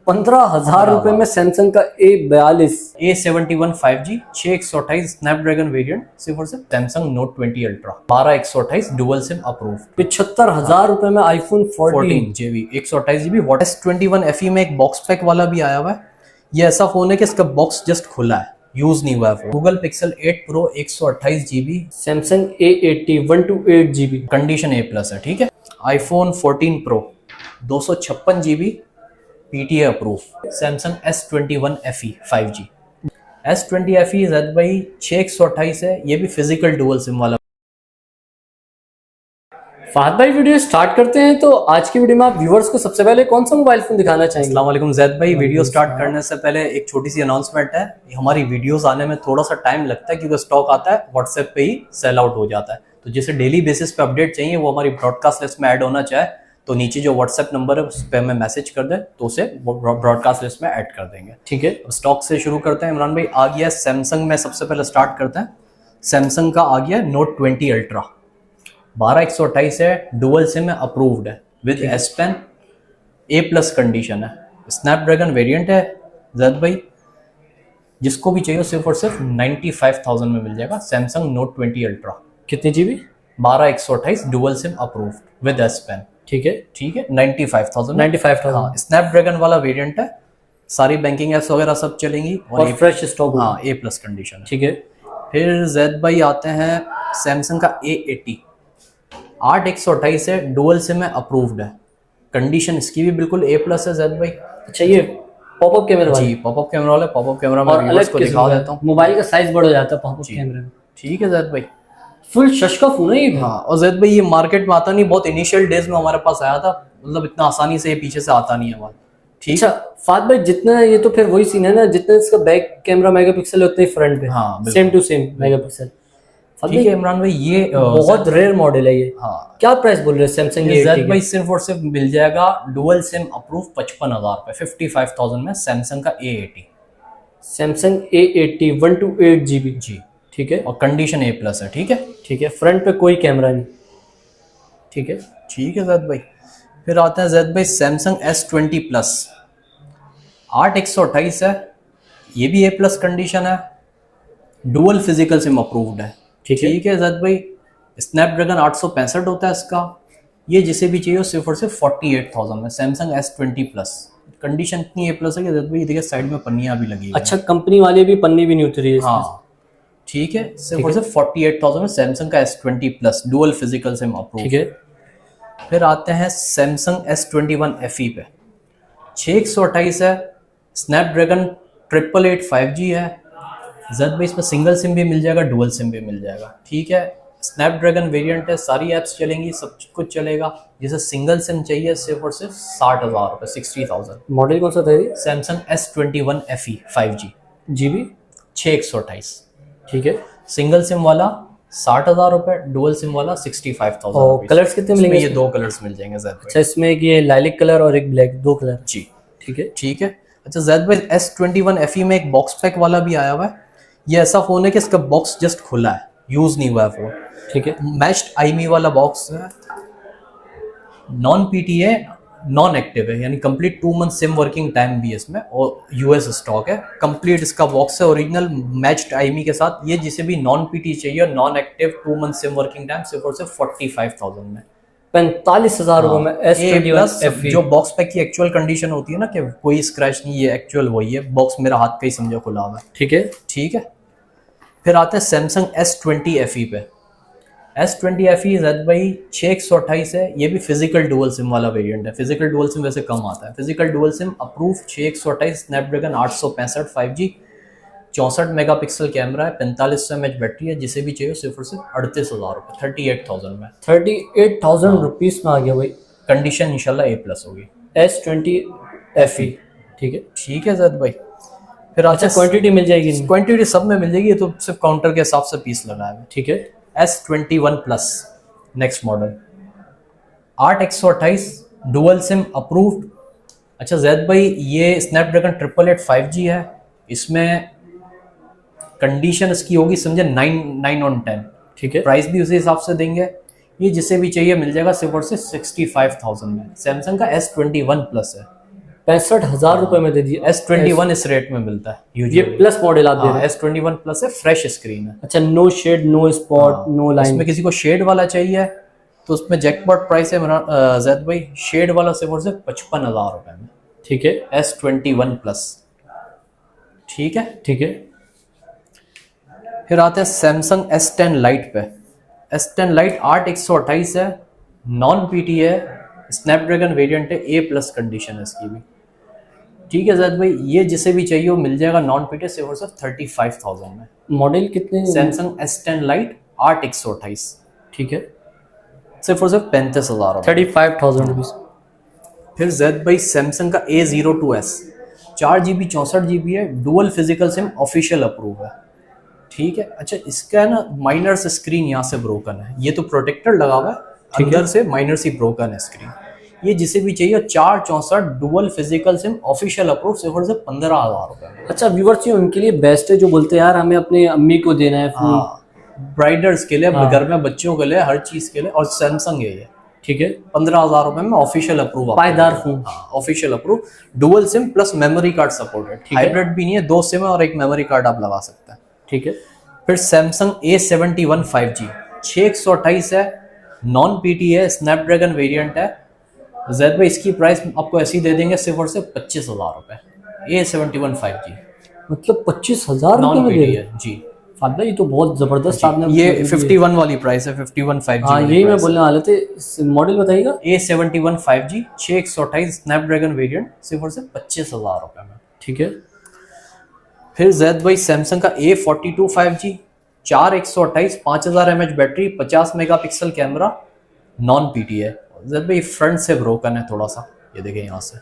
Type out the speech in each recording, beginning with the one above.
15,000 रुपए में सैमसंग का A71 5G 6128 स्नैपड्रैगन वेरिएंट सिर्फ और सिर्फ Samsung note 20 ultra 12128 dual SIM approved. 75,000 रुपए में iPhone 14 GB 128 GB S21 FE में एक बॉक्स पैक वाला भी आया हुआ है। ये ऐसा फोन है कि इसका बॉक्स जस्ट खुला है, यूज नहीं हुआ है। Google pixel 8 pro 128 GB Samsung A80 128 GB condition A+ है, ठीक है। IPhone 14 pro 256 GB PTA approve. Samsung S21 FE 5G S20 FE Z भाई 6128 है, ये भी फिजिकल डुअल सिम वाला। फहद भाई वीडियो स्टार्ट करते हैं। तो आज की वीडियो में आप व्यूअर्स को सबसे पहले कौन सा मोबाइल फोन दिखाना चाहेंगे? अस्सलाम वालेकुम जैद भाई, वीडियो स्टार्ट करने से पहले एक छोटी सी अनाउंसमेंट है। हमारी वीडियोस आने में थोड़ा सा टाइम लगता है क्योंकि स्टॉक आता है व्हाट्सएप पे ही सेल आउट हो जाता है। तो जिसे डेली बेसिस पे अपडेट चाहिए वो हमारी ब्रॉडकास्ट लिस्ट में ऐड होना चाहे तो नीचे जो व्हाट्सएप नंबर है उस पर हमें मैसेज कर दे तो उसे ब्रॉडकास्ट लिस्ट में ऐड कर देंगे, ठीक है। स्टॉक से शुरू करते हैं। इमरान भाई आ गया सैमसंग में, सबसे पहले स्टार्ट करते हैं। सैमसंग का आ गया नोट 20 अल्ट्रा 12128 है, डुअल सिम है, अप्रूव्ड है with S Pen, A+ condition है, स्नैपड्रैगन वेरिएंट है। जैद भाई जिसको भी चाहिए सिर्फ और सिर्फ 95,000 में मिल जाएगा सैमसंग नोट 20 अल्ट्रा। कितनी GB? 12128 dual SIM approved with S Pen, ठीक है 95,000। हाँ, स्नैपड्रैगन वाला वेरिएंट है, सारी बैंकिंग एप्स वगैरह सब चलेंगी और फ्रेश स्टॉक। हाँ, A+ कंडीशन है, ठीक है। फिर जैद भाई आते हैं सैमसंग का A80 8128 है, डुअल सिम है, अप्रूव्ड है, कंडीशन इसकी भी बिल्कुल A+ है। जैद भाई अच्छा, ये पॉपअप कैमरा वाला? जी पॉपअप कैमरा वाला। पॉपअप कैमरा में व्यूअर्स को दिखा देता हूँ। मोबाइल का साइज बढ़ जाता है पॉपअप कैमरे में, ठीक है जैद भाई। फुल शश का फोन है ये। हाँ, और जैद भाई ये मार्केट में आता नहीं, बहुत इनिशियल डेज में हमारे पास आया था, मतलब इतना आसानी से ये पीछे से आता नहीं है माल, ठीक है। अच्छा फाद भाई, जितना ये तो फिर वही सीन है ना, जितना इसका बैक कैमरा मेगापिक्सल है उतना ही फ्रंट पे। हाँ, सेम टू सेम मेगापिक्सल। ठीक है इमरान भाई, ये बहुत रेयर मॉडल है ये। हाँ, क्या प्राइस बोल रहे हैं सैमसंग ये जैद भाई सिर्फ और सिर्फ मिल जाएगा डुअल सिम अप्रूव 55,000 रुपए 55,000 में सैमसंग का A80। सैमसंग A80 128 GB जी, ठीक है, और कंडीशन A+ है, ठीक है। ठीक है, फ्रंट पे कोई कैमरा नहीं, ठीक है। ठीक है जैद भाई। फिर आता है जैद भाई सैमसंग S20 प्लस 8128 है, ये भी A+ कंडीशन है, डुअल फिजिकल सिम अप्रूव्ड है, ठीक है जैद भाई। स्नैपड्रैगन 865 होता है इसका, ये जिसे भी चाहिए सिर्फ और सिर्फ 48,000 में सैमसंग S20 प्लस। कंडीशन इतनी A+ है कि जैद भाई देखिए साइड में पन्नियां भी लगी। अच्छा, कंपनी वाले भी पन्नी भी नहीं उतरी है। हाँ, ठीक है, सिर्फ और सिर्फ 48,000 में सैमसंग का S20 plus dual physical SIM approved, ठीक है। फिर आते हैं सैमसंग S21 FE पे 6128 है, स्नैपड्रैगन 888 5G है। जैद भाई इसमें सिंगल सिम भी मिल जाएगा, डुअल सिम भी मिल जाएगा, ठीक है। स्नैपड्रैगन वेरिएंट है, सारी ऐप्स चलेंगी, सब कुछ चलेगा। जिसे सिंगल सिम चाहिए सिर्फ और सिर्फ 60,000 रुपये 60,000। मॉडल कौन सा था ये? Samsung S21 FE 5G GB 6128, ठीक है। सिंगल सिम वाला 60,000 रुपये, डुअल सिम वाला 65,000। और कलर्स कितने मिलेंगे? ये दो कलर्स मिल जाएंगे जैद भाई। अच्छा, इसमें एक ये लाइलिक कलर और एक ब्लैक, दो कलर, जी, ठीक है, ठीक है। अच्छा जैद भाई S21 FE में एक बॉक्स पैक वाला भी आया हुआ है। ये ऐसा फोन है कि इसका बॉक्स जस्ट खुला है, यूज नहीं हुआ है फोन, ठीक है। मैच्ड IMEI वाला बॉक्स है, नॉन PTA नॉन एक्टिव है, यानी complete 2 month SIM working time भी है इसमें, और US स्टॉक है। कंप्लीट इसका बॉक्स है ओरिजिनल मैच्ड IMEI के साथ। ये जिसे भी नॉन PT चाहिए non active 2 month SIM working time सिर्फ और सिर्फ 45,000 में 45,000 रुपए में S21 FE। जो बॉक्स पैक की एक्चुअल कंडीशन होती है ना कि कोई स्क्रैच नहीं, ये एक्चुअल वही है। बॉक्स मेरा हाथ का ही समझो खुला हुआ है, ठीक है, ठीक है। फिर आते हैं सैमसंग S20 FE पे S20 FE जैद भाई 6128 है, ये भी फिजिकल डुअल सिम वाला वेरिएंट है। फिजिकल डुअल सिम वैसे कम आता है, physical dual SIM approve 6128 Snapdragon 865 5G 64 megapixel camera है, 4500 mAh बैटरी है। जिसे भी चाहिए सिर्फ और सिर्फ 38,000 रुपये 38,000 में 38,000 रुपीज में आ गया भाई। कंडीशन इंशाल्लाह A+ होगी। S20 FE, ठीक है, ठीक है जैद भाई। फिर अच्छा, क्वांटिटी मिल जाएगी? क्वांटिटी सब में मिल जाएगी, ये तो सिर्फ काउंटर के हिसाब से पीस लगाया है, ठीक है। S21 plus next model 8128 dual SIM approved. अच्छा जैद भाई ये स्नैपड्रैगन 888 5G है, इसमें कंडीशन इसकी होगी समझे 9 on 10, ठीक है। प्राइस भी उसी हिसाब से देंगे। ये जिसे भी चाहिए मिल जाएगा सिर्फ और सिर्फ 65,000 में। सैमसंग का S21 प्लस है, 65,000 रुपए में दे दिए। S21 इस रेट में मिलता है ये यूजुअली। प्लस मॉडल आप दे रहे हैं। S21 प्लस है, फ्रेश स्क्रीन है। अच्छा, no shade, no spot, no line. इसमें किसी को शेड वाला चाहिए तो उसमें जैकपॉट प्राइस है जैद भाई, शेड वाला सिर्फ और सिर्फ 55,000 रुपए में। ठीक है, S21 प्लस। ठीक है, ठीक है। फिर आते हैं सैमसंग S10 लाइट पे। S10 लाइट 8/128 है, नॉन पीटी है, स्नैपड्रैगन वेरिएंट है, A+ कंडीशन है इसकी भी। ठीक है जैद भाई, ये जिसे भी चाहिए वो मिल जाएगा नॉन पीटी सिर्फ और सिर्फ 35,000 में। मॉडल कितने? सैमसंग S10 लाइट 8/128, ठीक है, सिर्फ और सिर्फ 35,000 रुपए। 35,000 रुपीज। फिर जैद भाई सैमसंग का A02s 4GB 64GB है, dual physical SIM, official approve है। ठीक है, अच्छा इसका है ना माइनर से स्क्रीन यहाँ से ब्रोकन है, ये तो प्रोटेक्टर लगा हुआ है, अंदर से माइनर सी ब्रोकन है स्क्रीन। ये जिसे भी चाहिए 464 dual physical SIM, official approve, सिर्फ और सिर्फ 15,000 रुपए में। अच्छा, व्यूअर्स ये उनके लिए बेस्ट है जो बोलते हैं यार हमें अपने अम्मी को देना है फोन। हाँ, ब्राइडर्स के लिए, घर में बच्चों के लिए, हर चीज के लिए। और सैमसंग है ये। ठीक है, 15,000 रुपए में ऑफिशियल अप्रूव, पायदार phone. Official approve, dual SIM plus memory card supported, hybrid भी नहीं है, 2 सिम और एक मेमोरी कार्ड आप लगा सकते हैं। ठीक है, फिर सैमसंग A71 5G 6/128 है, नॉन पीटी है, स्नैपड्रैगन वेरिएंट है। जैद भाई इसकी प्राइस आपको ऐसी दे देंगे सिर्फ और सिर्फ 25,000 रुपए। A71 5G मतलब 25,000 रुपए नॉन में दे पीटी रहे हैं? है जी। फादर ये तो बहुत जबरदस्त आपने ये 51 वाली प्राइस है, 51 5G। हाँ, यही मैं बोलने वाले थे। मॉडल बताइएगा। A71 5G 6/128 स्नैपड्रैगन वेरिएंट, सिर्फ और सिर्फ 25,000 रुपए में। ठीक है, फिर जैद भाई सैमसंग का A42 5G 4/128 5000 mAh battery, 50 megapixel camera, non PT है। जैद भाई फ्रंट से ब्रोकन है थोड़ा सा, ये देखें यहाँ से।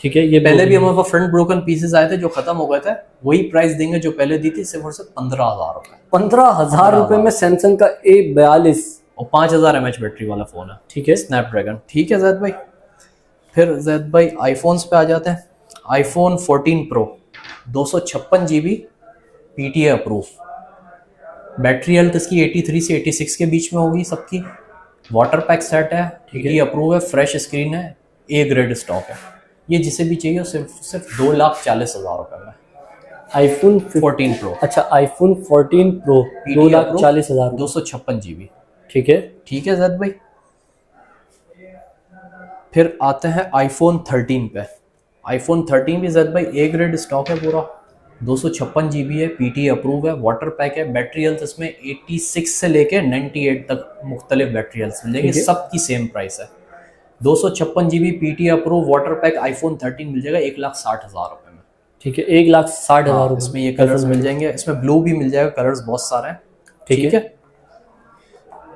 ठीक है, ये पहले भी हमारे पास फ्रंट ब्रोकन पीसेस आए थे जो खत्म हो गए थे, वही प्राइस देंगे जो पहले दी थी, सिर्फ और सिर्फ 15,000 रुपए। 15,000 रुपए में सैमसंग का A42 और 5000 mAh बैटरी वाला फोन है। ठीक है, स्नैपड्रैगन। ठीक है जैद भाई। फिर जैद भाई आईफोन्स पे आ जाते हैं। IPhone 14 pro 256GB PTA approve, battery health इसकी 83 से 86 के बीच में होगी सबकी, वाटर पैक सेट है, PTA अप्रूव है, फ्रेश स्क्रीन है, A ग्रेड स्टॉक है। ये जिसे भी चाहिए सिर्फ 2,40,000 रुपए में। IPhone 14 pro. अच्छा, आईफोन 14 प्रो 2,40,000। 256GB। ठीक है, ठीक है जैद भाई। फिर आते हैं आईफोन 13 पे। आईफोन 13 भी जैद भाई A ग्रेड स्टॉक है पूरा, 256GB है, PTA अप्रूव है, वाटर पैक है, बैटरी हेल्थ इसमें 86 से लेके 98 तक मुख्तलिफ बैटरी हेल्थ मिलेंगे, सबकी सेम प्राइस है। 256GB PTA approve, water pack, iPhone 13 मिल जाएगा 1,60,000 रुपए में। ठीक है, 1,60,000 रुपए। इसमें ये कलर्स मिल जाएंगे, इसमें ब्लू भी मिल जाएगा, कलर्स बहुत सारे हैं। ठीक है।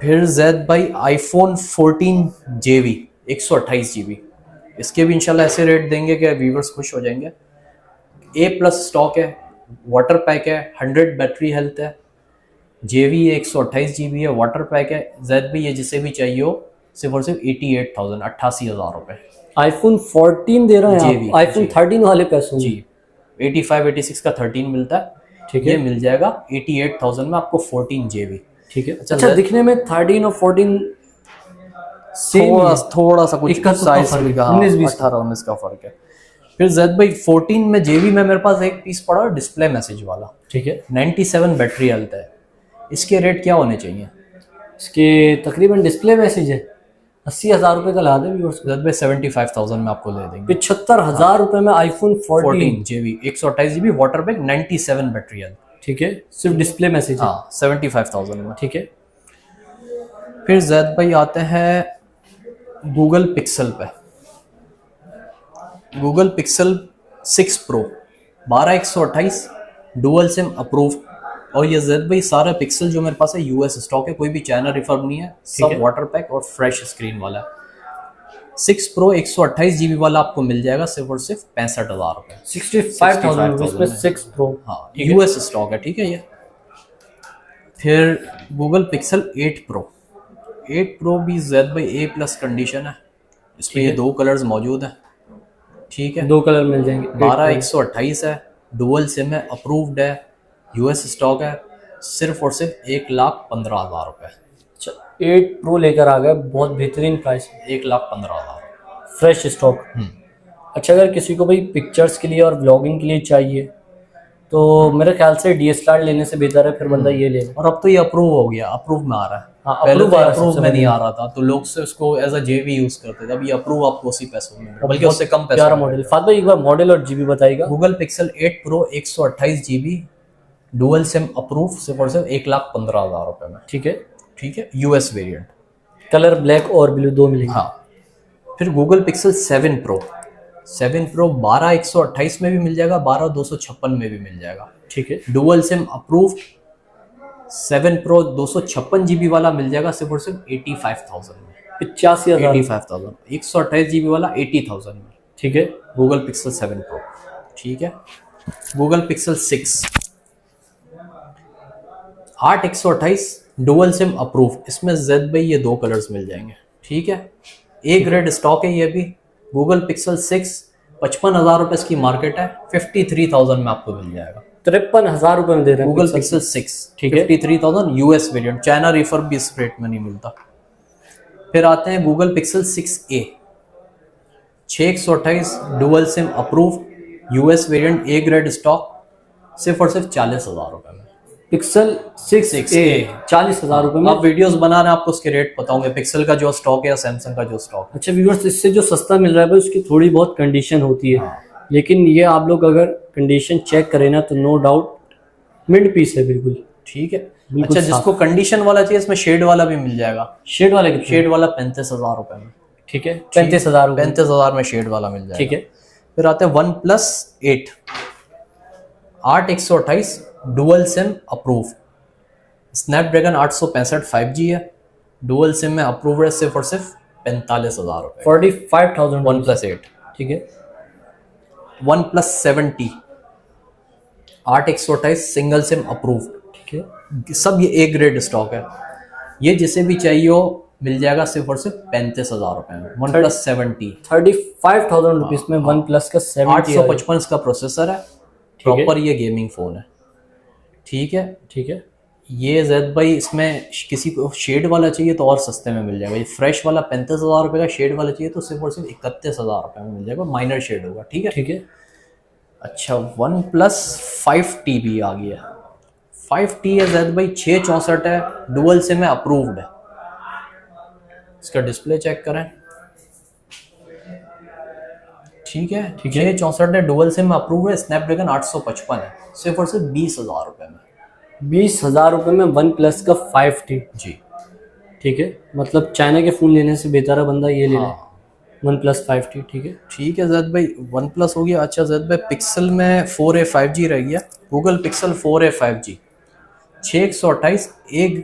फिर जैद भाई आईफोन 14JB 128GB, इसके भी इंशाल्लाह ऐसे रेट देंगे कि व्यूवर्स खुश हो जाएंगे। A+ स्टॉक है, वाटर पैक है, 100 बैटरी हेल्थ है, JB 128GB है, वाटर पैक है। जैद भाई ये जिसे भी चाहिए हो सिर्फ और सिर्फ 88,000 88,000 रुपए। आईफोन 14 दे रहे हैं आप, आईफोन 13 वाले पैसों में। जी 85-86 का 13 मिलता है। ठीक ये है, मिल जाएगा 88,000 में आपको 14JB। ठीक है। अच्छा, दिखने में 13 और 14 सेम, थोड़ा सा कुछ 21 का साइज फर्क है, का 19-20 18-19 का फर्क है। फिर जैद भाई 14 में JB में मेरे पास एक पीस पड़ा है डिस्प्ले मैसेज वाला, ठीक है। 97 बैटरी हेल्थ है। इसके रेट क्या होने चाहिए? इसके तकरीबन डिस्प्ले मैसेज है 80,000 रुपए का ला दे व्यूअर्स को। जैद भाई 75,000 में आपको दे देंगे। 75,000 रुपए में iPhone 14 JB 128GB, water pack, 97 battery health. ठीक है, सिर्फ डिस्प्ले मैसेज है। हाँ 75,000 में। ठीक है। फिर जैद भाई आते हैं गूगल पिक्सल पे। Google pixel 6 pro 12/128 dual SIM approve. और ये जैद भाई सारा पिक्सल जो मेरे पास है US स्टॉक है, कोई भी चाइना रिफर्ब नहीं है, सब वाटर पैक और फ्रेश स्क्रीन वाला है। 6 प्रो 128GB वाला आपको मिल जाएगा सिर्फ और सिर्फ 65,000 रुपए। 65,000 रुपए में 6 प्रो। हाँ US स्टॉक है। ठीक है। ये फिर गूगल पिक्सल 8 प्रो भी जैद भाई A+ कंडीशन है, इसमें ये 2 कलर्स मौजूद हैं। ठीक है, 2 कलर मिल जाएंगे। 12/128 है, डुअल सिम है, अप्रूव्ड है, US स्टॉक है, सिर्फ और सिर्फ 1,15,000 रुपए। अच्छा, 8 प्रो लेकर आ गए, बहुत बेहतरीन प्राइस, 1,15,000 फ्रेश स्टॉक। अच्छा, अगर किसी को भाई पिक्चर्स के लिए और व्लॉगिंग के लिए चाहिए तो मेरे ख्याल से DSLR लेने से बेहतर है, फिर बंदा ये ले ले। और अब तो ये अप्रूव हो गया, अप्रूव में आ रहा है। हाँ, पहले approve तो आ रहा है अप्रूव सबसे में नहीं बढ़िया। आ रहा था, तो लोग से उसको एज अ जेबी यूज करते थे। अब ये अप्रूव आपको उसी पैसों में मिल रहा है, बल्कि उससे कम पैसों प्यारा में। मॉडल। फात भाई एक बार मॉडल और GB बताइएगा। Google pixel 8 pro 128 GB dual SIM approve, सिर्फ और सिर्फ 1,15,000 रुपए में। ठीक है। ठीक है, यूएस वेरिएंट। कलर ब्लैक और ब्लू दो मिलेंगे। हाँ। फिर गूगल पिक्सल 7 प्रो 12 128 में भी मिल जाएगा, 12 256 में भी मिल जाएगा। ठीक है। Dual SIM approve 7 pro 256 GB वाला मिल जाएगा सिर्फ और सिर्फ 85,000 में। 85,000। 85,000। 128 GB वाला 80,000 में। ठीक है। Google pixel 7 pro. ठीक है। Google pixel 6 8 128 dual SIM approve, इसमें जेड भाई ये दो कलर्स मिल जाएंगे। ठीक है, ए ग्रेड स्टॉक है ये भी। गूगल पिक्सल 6 55,000 रुपए इसकी मार्केट है, 53,000 में आपको मिल जाएगा। 53,000 रुपए में दे रहे हैं गूगल पिक्सल 6। ठीक है। 53,000 यूएस वेरिएंट, चाइना रिफर भी इस रेट में नहीं मिलता। फिर आते हैं Google pixel 6a 6 128 dual SIM approve, US variant, A grade stock, सिर्फ और सिर्फ 40,000 रुपए में। पिक्सल 6a 40,000 रुपए में। आप वीडियोस बना रहे हैं, आपको उसके रेट बताऊंगे, पिक्सल का जो स्टॉक है या सैमसंग का जो स्टॉक है। अच्छा व्यूअर्स, इससे जो सस्ता मिल रहा है भाई उसकी थोड़ी बहुत कंडीशन होती है। हाँ। लेकिन ये आप लोग अगर कंडीशन चेक करें ना तो नो डाउट मिंट पीस है बिल्कुल। ठीक है। बिल्कुल अच्छा, जिसको कंडीशन वाला चाहिए इसमें शेड वाला भी मिल जाएगा। शेड वाले कितने? शेड वाला 35,000 रुपए में। ठीक है, 35,000 रुपए। 35,000 में शेड वाला मिल जाएगा। ठीक है। फिर आते हैं one plus 8 128 dual SIM approve, Snapdragon 865 5G है, डुअल सिम में अप्रूव है, सिर्फ और सिर्फ 45,000 रुपए। 45,000 वन प्लस 8। ठीक है। One plus 70 8 128 single SIM approve. ठीक है। सब ये ए ग्रेड स्टॉक है। ये जिसे भी चाहिए हो मिल जाएगा सिर्फ और सिर्फ 35,000 रुपए में। वन प्लस 70 35,000 रुपीज में वन प्लस का 70 855 इसका प्रोसेसर है। प्रॉपर ये गेमिंग फोन है। ठीक है। ठीक है। ये जैद भाई इसमें किसी को शेड वाला चाहिए तो और सस्ते में मिल जाएगा। ये फ्रेश वाला 35,000 रुपए का, शेड वाला चाहिए तो सिर्फ और सिर्फ 31,000 रुपए में मिल जाएगा, माइनर शेड होगा। ठीक है। ठीक है। अच्छा, वन प्लस 5T भी आ गया। 5T है जैद भाई 664 है, डुअल सिम है, अप्रूव्ड है। इसका डिस्प्ले चेक करें। ठीक है। 664 है, डुअल सिम अप्रूव है, स्नैपड्रैगन 855 है, सिर्फ और सिर्फ 20,000 रुपए में। 20,000 रुपए में वन प्लस का 5T। जी। ठीक है, मतलब चाइना के फोन लेने से बेहतर है बंदा ये ले ले, हाँ। One plus 5T। ठीक है। ठीक है जैद भाई, वन प्लस हो गया। अच्छा जैद भाई, पिक्सल में 4a 5G रह गया। गूगल पिक्सल 4a 5G 628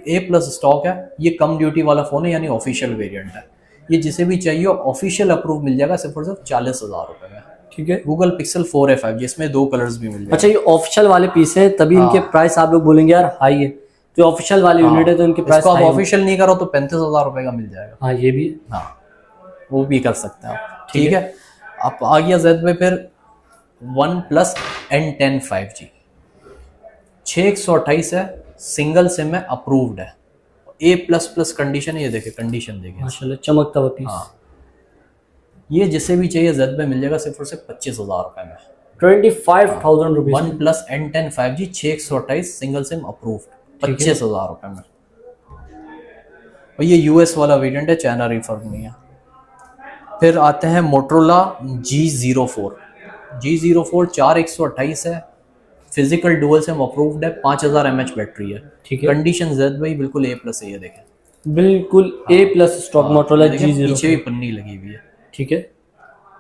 ए प्लस स्टॉक है। ये कम ड्यूटी वाला फोन है, यानी ऑफिशियल वेरिएंट है। ये जिसे भी चाहिए ऑफिशियल अप्रूव मिल जाएगा सिर्फ और सिर्फ 40,000 रुपए में। ठीक है। गूगल पिक्सल 4a 5G, इसमें दो कलर्स भी मिल जाएंगे। अच्छा, ये ऑफिशियल वाले पीस हैं तभी इनके प्राइस आप लोग बोलेंगे यार हाई है, तो ऑफिशियल वाले यूनिट है तो इनके प्राइस इसको आप हाई ऑफिशियल नहीं करो तो 35,000 रुपए का मिल जाएगा। हाँ ये भी है। हाँ, वो भी कर सकते हैं आप। ठीक है। अब आ गया जैद भाई फिर वन प्लस N10 5G 628 है, सिंगल सिम है, अप्रूव्ड है, ए प्लस प्लस कंडीशन है। ये देखे कंडीशन देखे माशाल्लाह चमकता हुआ पीस। हाँ, ये जिसे भी चाहिए जैद भाई मिल जाएगा सिर्फ और सिर्फ 25,000 रुपए में। 25,000 rupees. One plus N10 5G 628 single SIM approved 25,000 रुपए में। और ये यूएस वाला वेरिएंट है, चाइना रिफर्ब नहीं है। फिर आते हैं मोटरोला G04 4 128 है, फिजिकल डुअल सिम अप्रूव्ड है, 5000 mAh बैटरी है। ठीक है। कंडीशन जेड भाई बिल्कुल ए प्लस है, ये देखें बिल्कुल ए प्लस स्टॉक मोटरोला देखें, G04। पीछे भी पन्नी लगी हुई है। ठीक है।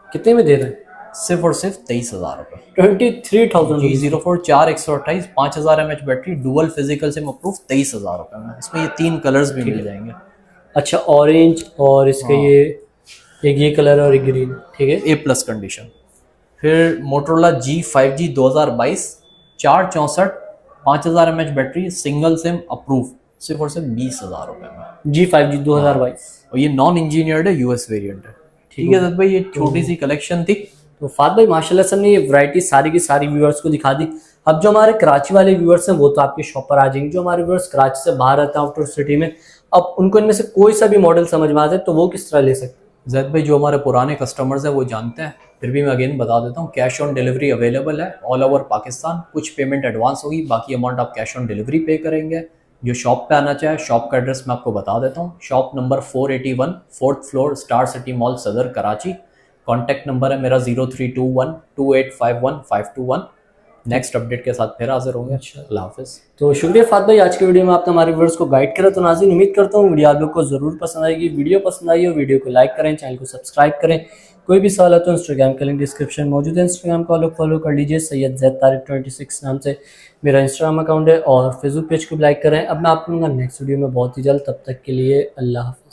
कितने में दे रहे हैं? सिर्फ और सिर्फ 23,000 रुपए। 23,000 G04 4 128 5000 mAh battery, dual physical SIM approve 23,000 रुपए में। इसमें ये तीन कलर्स भी मिल जाएंगे। अच्छा, ऑरेंज और इसका ये एक ये कलर और एक ग्रीन। ठीक है। ए प्लस कंडीशन। फिर Motorola G5G 2022 4 64 5000 mAh battery, single SIM approve, सिर्फ और सिर्फ 20,000 रुपए में। G5G 2022। और ये नॉन इंजीनियर्ड है, यूएस वेरिएंट है। ठीक है भाई, ये छोटी सी कलेक्शन थी। तो फात भाई माशाल्लाह सर ने ये वैरायटी सारी की सारी व्यूअर्स को दिखा दी। अब जो हमारे कराची वाले व्यूअर्स हैं वो तो आपके शॉप पर आ जाएंगे। जो हमारे व्यूअर्स कराची से बाहर रहते हैं आउटर सिटी में, अब उनको इनमें से कोई सा भी मॉडल समझ में आता है तो वो किस तरह ले सकते हैं? जैद भाई, जो हमारे पुराने कस्टमर्स हैं वो जानते हैं फिर भी मैं अगेन बता देता हूँ, कैश ऑन डिलीवरी अवेलेबल है ऑल ओवर पाकिस्तान। कुछ पेमेंट एडवांस होगी, बाकी अमाउंट आप कैश ऑन डिलीवरी पे करेंगे। जो शॉप पे आना चाहे, शॉप का एड्रेस मैं आपको बता देता हूँ। Shop number 481, 4th floor, star city mall, सदर, कराची। कॉन्टैक्ट नंबर है मेरा 03212851 521। नेक्स्ट अपडेट के साथ फिर हाजिर होंगे। अल्लाह हाफिज़। तो शुक्रिया फात भाई, आज के वीडियो में आपने हमारे व्यूअर्स को गाइड करा। तो नाज़रीन, उम्मीद करता हूँ वीडियो आप लोग को ज़रूर पसंद आएगी। वीडियो पसंद आई हो वीडियो को लाइक करें, चैनल को सब्सक्राइब करें। कोई भी सवाल है तो इंस्टाग्राम का लिंक डिस्क्रिप्शन मौजूद है, इंस्टाग्राम को लोग फॉलो कर लीजिए। सैयद ज़ैद तारिक 26 नाम से मेरा इंस्टाग्राम अकाउंट है, और फेसबुक पेज को भी लाइक करें। अब मैं आप लोगों का नेक्स्ट वीडियो में बहुत ही जल्द, तब तक के लिए अल्लाह हाफ़िज़।